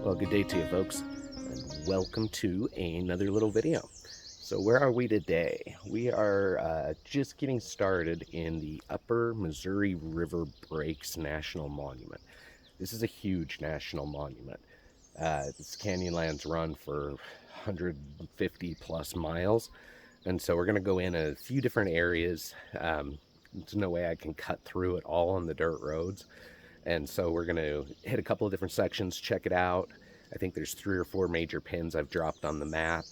Well, good day to you, folks, and welcome to another little video. So, where are we today? We are just getting started in the Upper Missouri River Breaks National Monument. This is a huge national monument. This canyonlands run for 150 plus miles, and so we're going to go in a few different areas. There's no way I can cut through it all on the dirt roads. And so we're going to hit a couple of different sections, check it out. I think there's 3 or 4 major pins I've dropped on the map,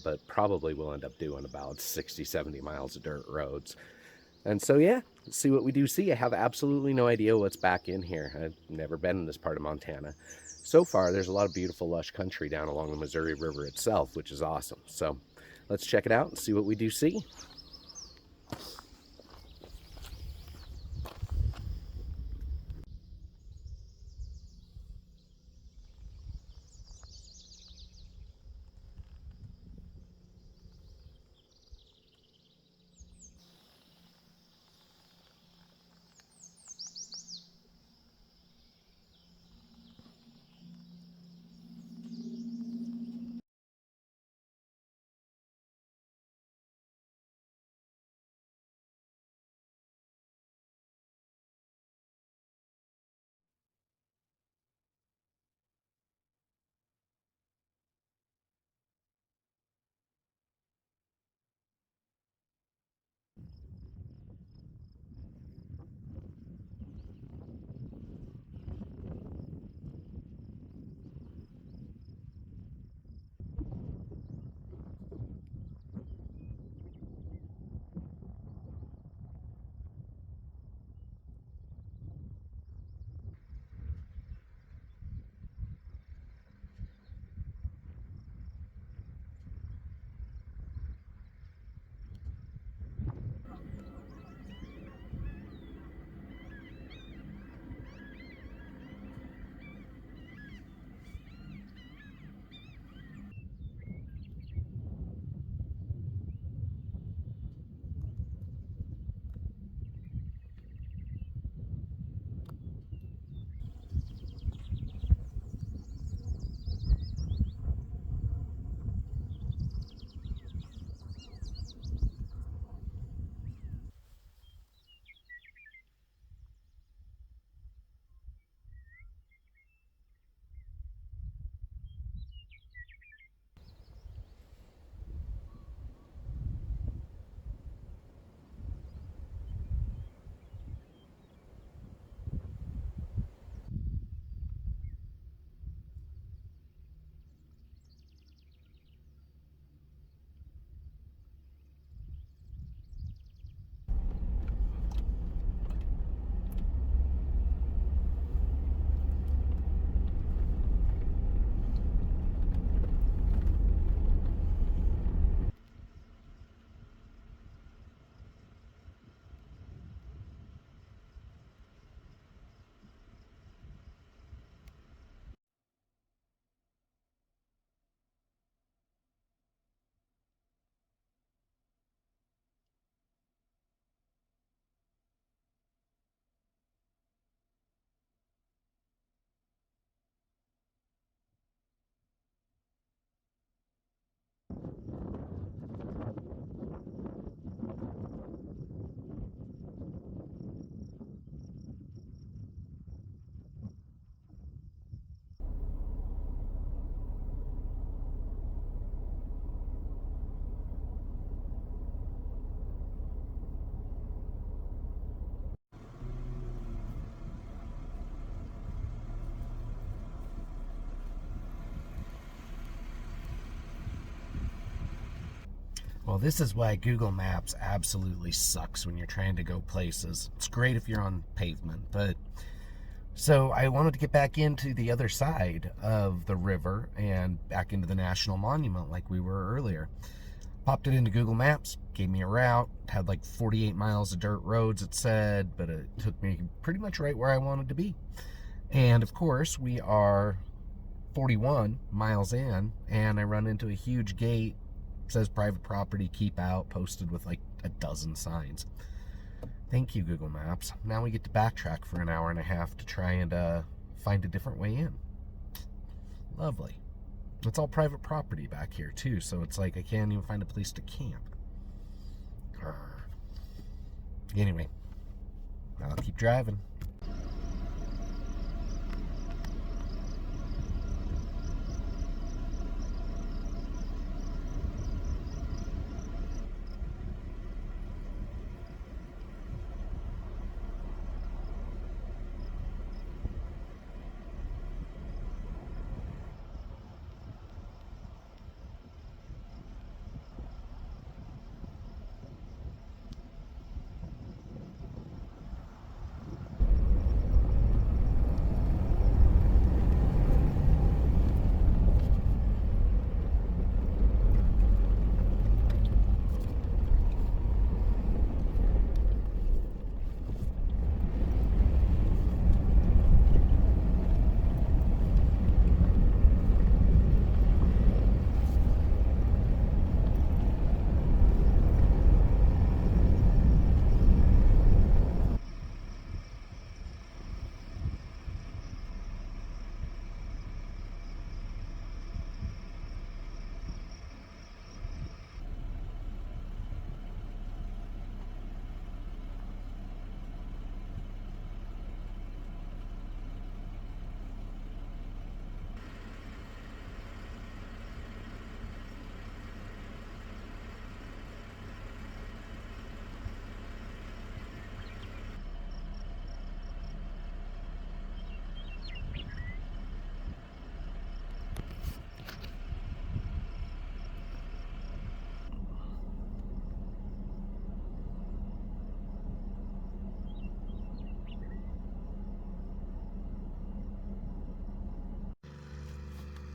but probably we'll end up doing about 60, 70 miles of dirt roads. And so, yeah, let's see what we do see. I have absolutely no idea what's back in here. I've never been in this part of Montana. So far, there's a lot of beautiful, lush country down along the Missouri River itself, which is awesome. So let's check it out and see what we do see. Well, this is why Google Maps absolutely sucks when you're trying to go places. It's great if you're on pavement, but so I wanted to get back into the other side of the river and back into the National Monument like we were earlier. Popped it into Google Maps, gave me a route, had like 48 miles of dirt roads, it said, but it took me pretty much right where I wanted to be. And of course, we are 41 miles in, and I run into a huge gate. It says private property, keep out, posted with like a dozen signs. Thank you, Google Maps. Now we get to backtrack for an hour and a half to try and find a different way in. Lovely. It's all private property back here too, so it's like I can't even find a place to camp. Grr. Anyway, I'll keep driving.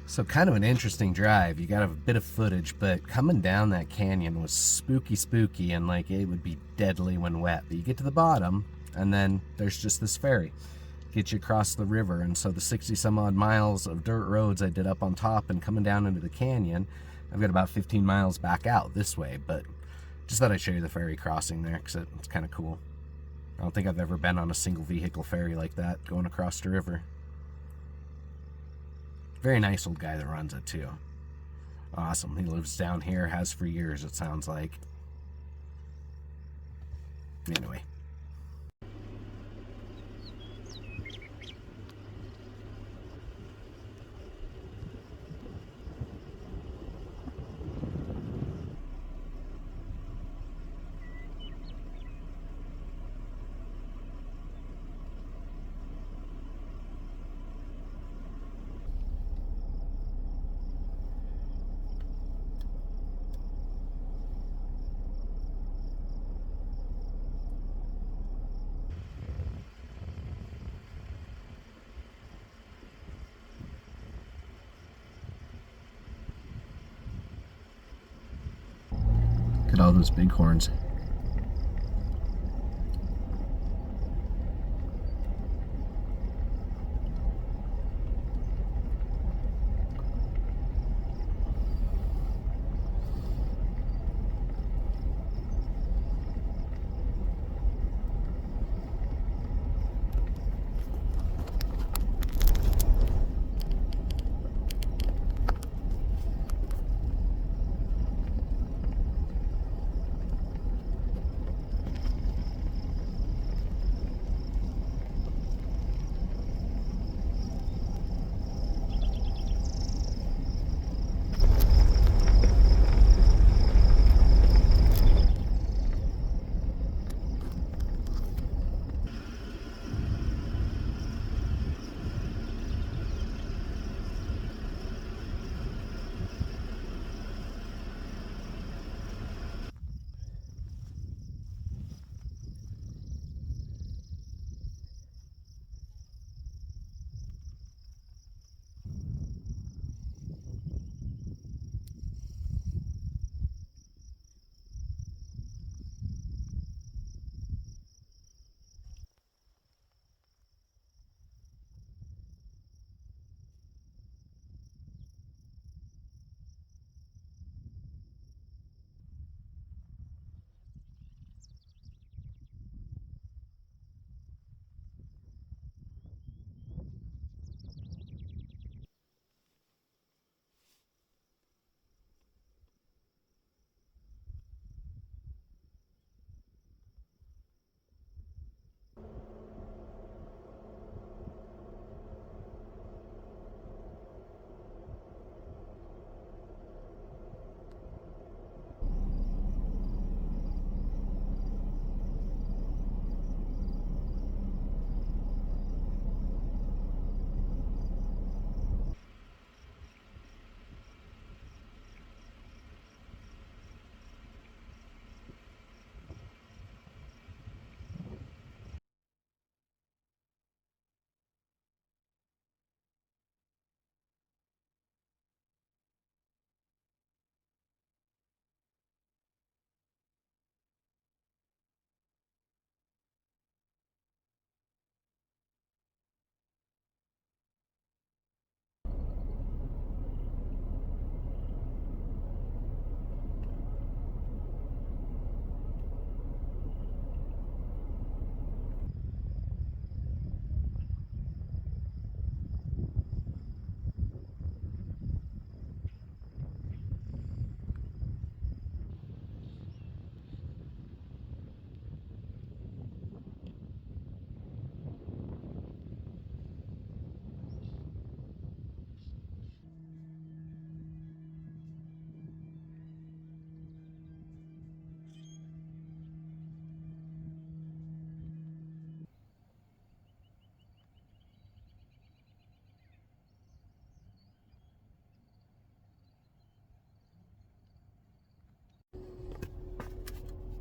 So kind of an interesting drive. You got a bit of footage, but coming down that canyon was spooky, and like it would be deadly when wet. But you get to the bottom, and then there's just this ferry. Get you across the river, and so the 60 some odd miles of dirt roads I did up on top and coming down into the canyon, I've got about 15 miles back out this way, but just thought I'd show you the ferry crossing there because it's kind of cool. I don't think I've ever been on a single vehicle ferry like that going across the river. Very nice old guy that runs it too. Awesome. He lives down here, has for years, it sounds like. Anyway. Look at all those bighorns.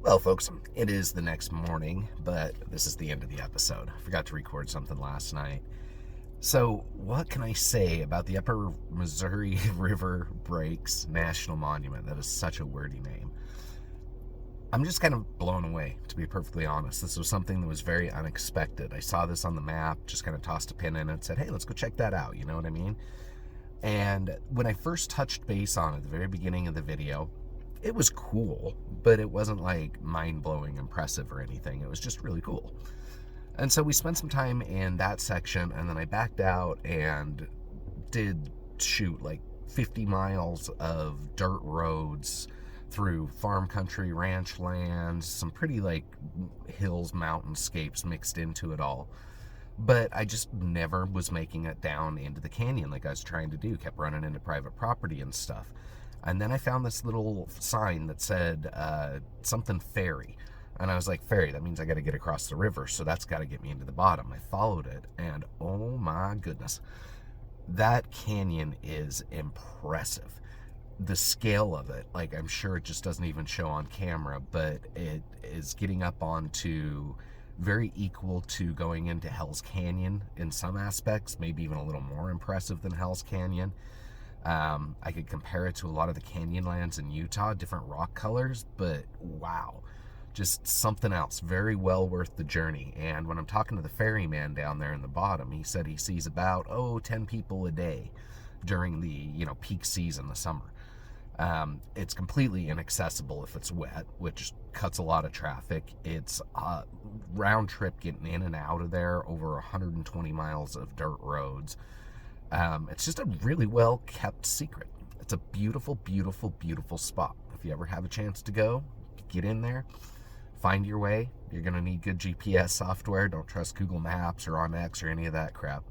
Well, folks, it is the next morning, but this is the end of the episode. I forgot to record something last night. So, what can I say about the Upper Missouri River Breaks National Monument? That is such a wordy name. I'm just kind of blown away, to be perfectly honest. This was something that was very unexpected. I saw this on the map, just kind of tossed a pin in it, said, hey, let's go check that out, you know what I mean? And when I first touched base on it at the very beginning of the video, it was cool, but it wasn't like mind-blowing impressive or anything. It was just really cool. And so we spent some time in that section, and then I backed out and did shoot like 50 miles of dirt roads through farm country, ranch lands, some pretty like hills, mountainscapes mixed into it all. But I just never was making it down into the canyon like I was trying to do. Kept running into private property and stuff. And then I found this little sign that said something ferry. And I was like, ferry, that means I got to get across the river. So that's got to get me into the bottom. I followed it, and oh my goodness, that canyon is impressive. The scale of it, like, I'm sure it just doesn't even show on camera, but it is getting up onto very equal to going into Hell's Canyon in some aspects, maybe even a little more impressive than Hell's Canyon. I could compare it to a lot of the canyonlands in Utah, different rock colors, but wow, just something else. Very well worth the journey. And when I'm talking to the ferryman down there in the bottom, he said he sees about 10 people a day during the peak season, the summer. It's completely inaccessible if it's wet, which cuts a lot of traffic. It's a round trip getting in and out of there, over 120 miles of dirt roads. It's just a really well kept secret. It's a beautiful, beautiful, beautiful spot. If you ever have a chance to go, get in there, find your way. You're going to need good GPS software. Don't trust Google Maps or OnX or any of that crap.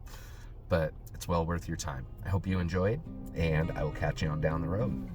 But it's well worth your time. I hope you enjoyed, and I will catch you on down the road.